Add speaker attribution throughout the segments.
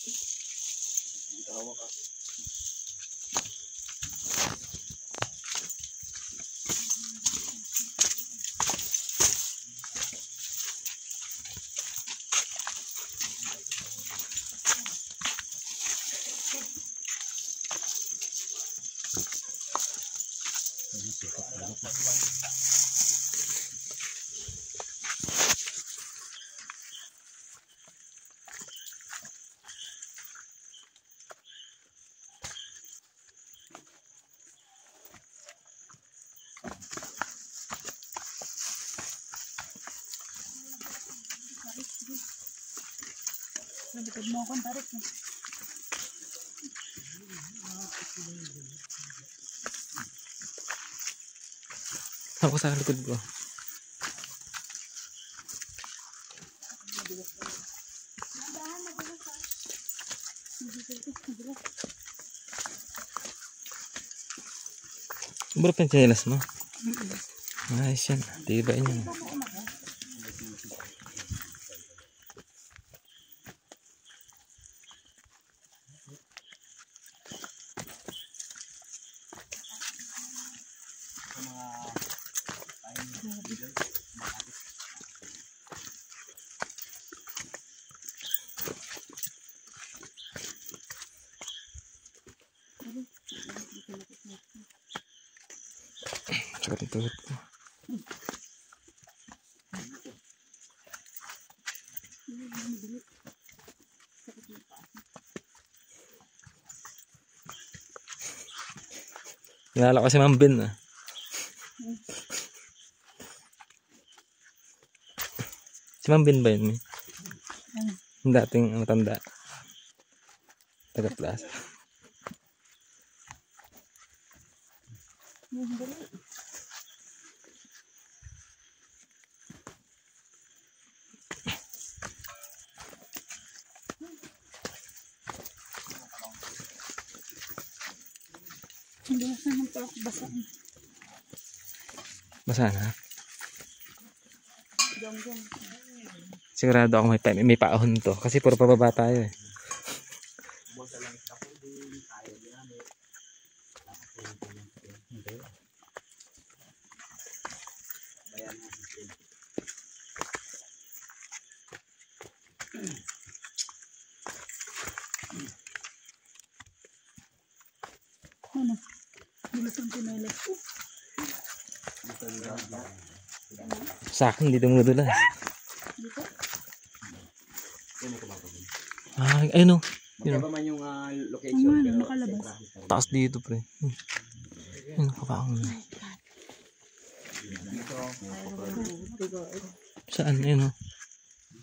Speaker 1: Tawa ka.
Speaker 2: Nabitad mo akong tarik eh.
Speaker 3: Ako sa likod ko. Berapa yung chinelas mo? Ayos yan. Tibay niya. Sakit ito. Nalala ko si Ma'am Ben ah. Si Ma'am Ben ba yun? Yung dating matanda. Taga-plaza.
Speaker 2: Hindi na naman pa ako basa.
Speaker 3: Basa na?
Speaker 2: Jong-jong.
Speaker 3: Sigurado ako may paahon to. Kasi puro pababa tayo eh.
Speaker 2: Ano? Bilis ang pinelas ko.
Speaker 3: Sa akin dito mudula.
Speaker 2: Dito?
Speaker 3: Ah, ayun o.
Speaker 1: Magkaba man yung location.
Speaker 2: Ano, nakalabas.
Speaker 3: Taas dito pre. Ayun, kapaang. Saan? Ayun o.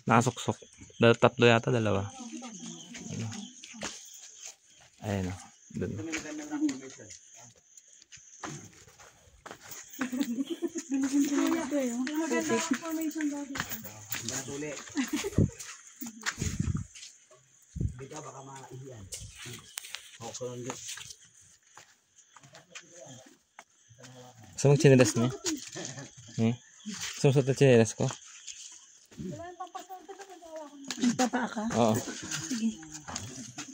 Speaker 3: Nakasuksok. Tatlo yata, dalawa. Ayun o. Doon.
Speaker 2: Bilis ang pinelas ko eh. Maganda ang formation dati.
Speaker 1: Batuli. Bika baka maiyan. Okay lang dito.
Speaker 3: Gusto mong chinelas niya? Sumusot na chinelas ko?
Speaker 2: Nagpapaa ka?
Speaker 3: Oo.
Speaker 2: Sige.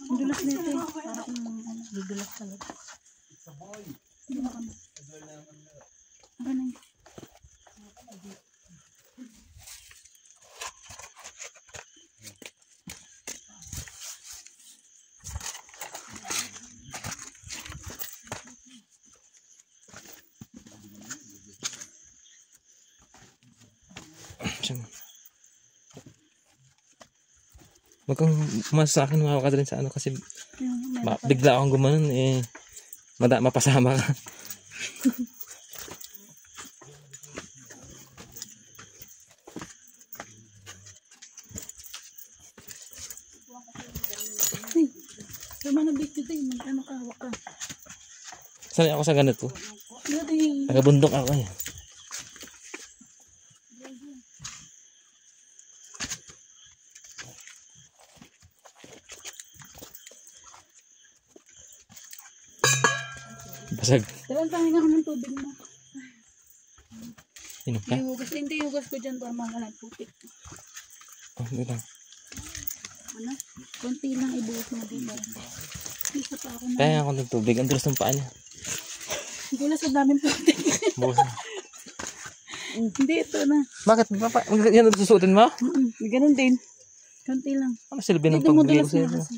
Speaker 2: Ang dulas nito eh. Para kung mga dudulas talaga. Hindi na kami. Ano na yun?
Speaker 3: Wag kang umas sa akin, mawawak ka rin sa ano kasi
Speaker 2: Yung
Speaker 3: bigla akong gumanon eh. Mapasama ka.
Speaker 2: Tama na big dito eh. Mag-ano ka, hawak ka.
Speaker 3: Sanay ako sa ganito.
Speaker 2: Dati.
Speaker 3: Nagabundok ako eh. Basag.
Speaker 2: Dalang tahinga ka ng tubig mo.
Speaker 3: Inom ka?
Speaker 2: Hindi hugas ko dyan para makalang putik.
Speaker 3: Oh, hindi lang.
Speaker 2: Ano? Kunti lang ibuhos mo dito. Isa pa ako na.
Speaker 3: Kaya ako ng tubig. Ang dulas ng paa niya.
Speaker 2: Dulas sa daming putik.
Speaker 3: Bukas na.
Speaker 2: Hindi, ito na.
Speaker 3: Bakit? Yan ang susuotin mo?
Speaker 2: Ganun din. Kunti lang.
Speaker 3: Ano silbi ng
Speaker 2: Dito mo
Speaker 3: pagbili
Speaker 2: dulas
Speaker 3: ko
Speaker 2: na
Speaker 3: sa'yo?
Speaker 2: kasi.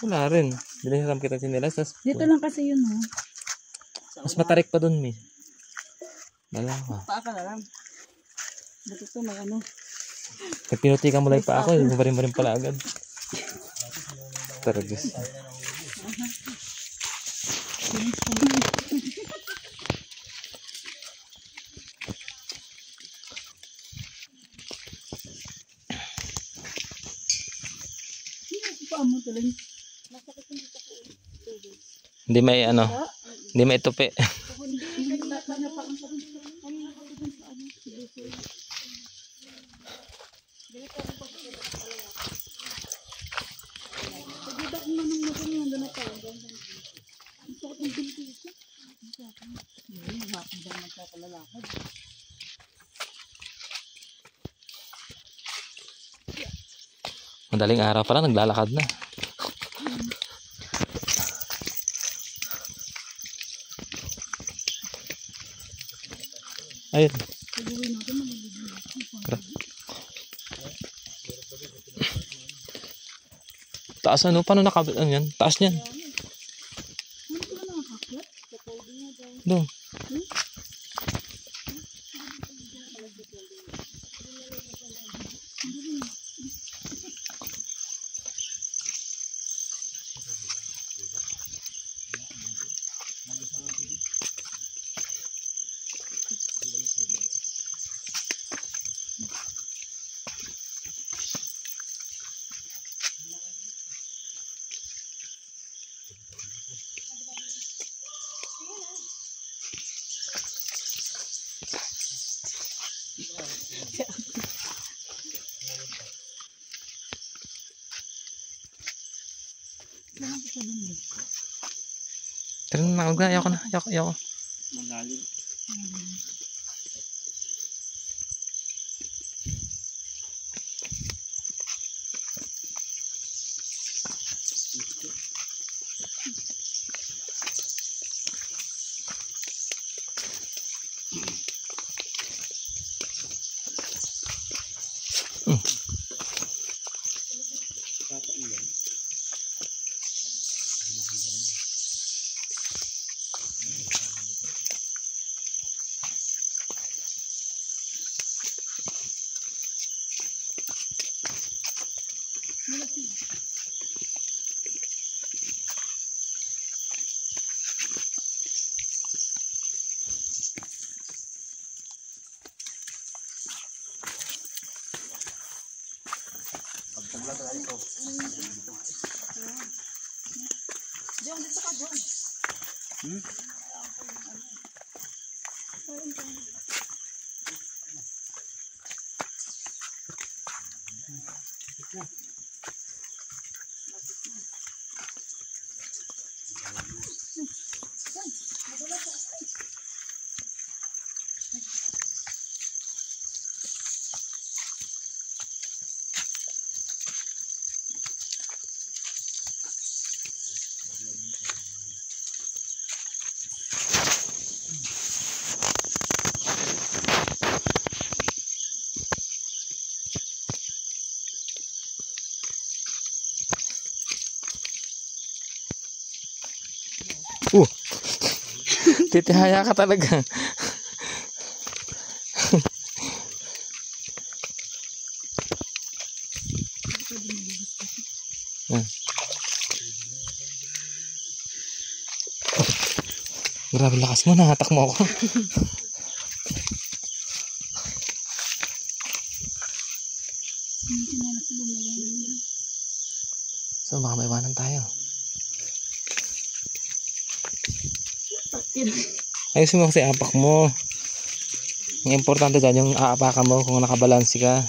Speaker 3: Wala rin. Binihiram kita sinilas.
Speaker 2: Dito lang kasi yun, ha.
Speaker 3: Mas matarik pa dun, mi. Dala ka.
Speaker 2: Paa ka na lang. Dito to, may ano.
Speaker 3: Pag pinutikan mo lang pa ako, yung marin pala agad. Taragis.
Speaker 2: Paa mo tuloy.
Speaker 3: Hindi may ano. Hindi may tupi. Madaling araw pa lang, naglalakad na. Ayun. Taas ano? Paano ano yan? Taas niyan. Doon. Tara na, huwag na. Ayoko na. Ayoko.
Speaker 1: Malalim.
Speaker 3: Titihaya ka talaga. Grabe lakas mo, nahatak mo ako. So baka may iwanan tayo. Ayusin mo kasi apak mo. Ang importante dyan yung aapakan mo kung nakabalansi ka.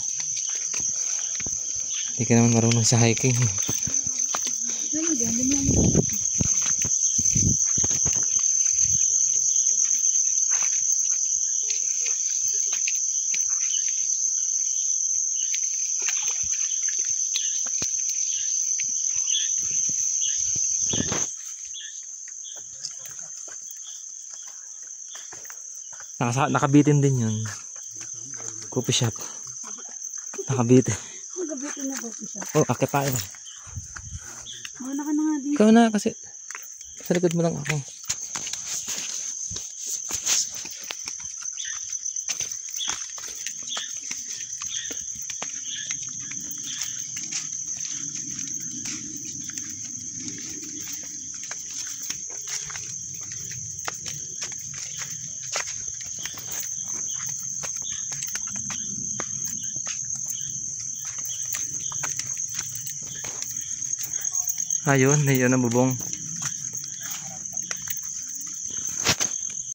Speaker 3: Hindi ka naman marunong sa hiking. Nakabitin din yun. Coffee shop. Nakabitin.
Speaker 2: Magabitin na coffee shop.
Speaker 3: Oh, akit tayo.
Speaker 2: Mauna ka na nga dito.
Speaker 3: Ikaw na kasi sa likod mo lang ako. Ayun, ayun ang bubong.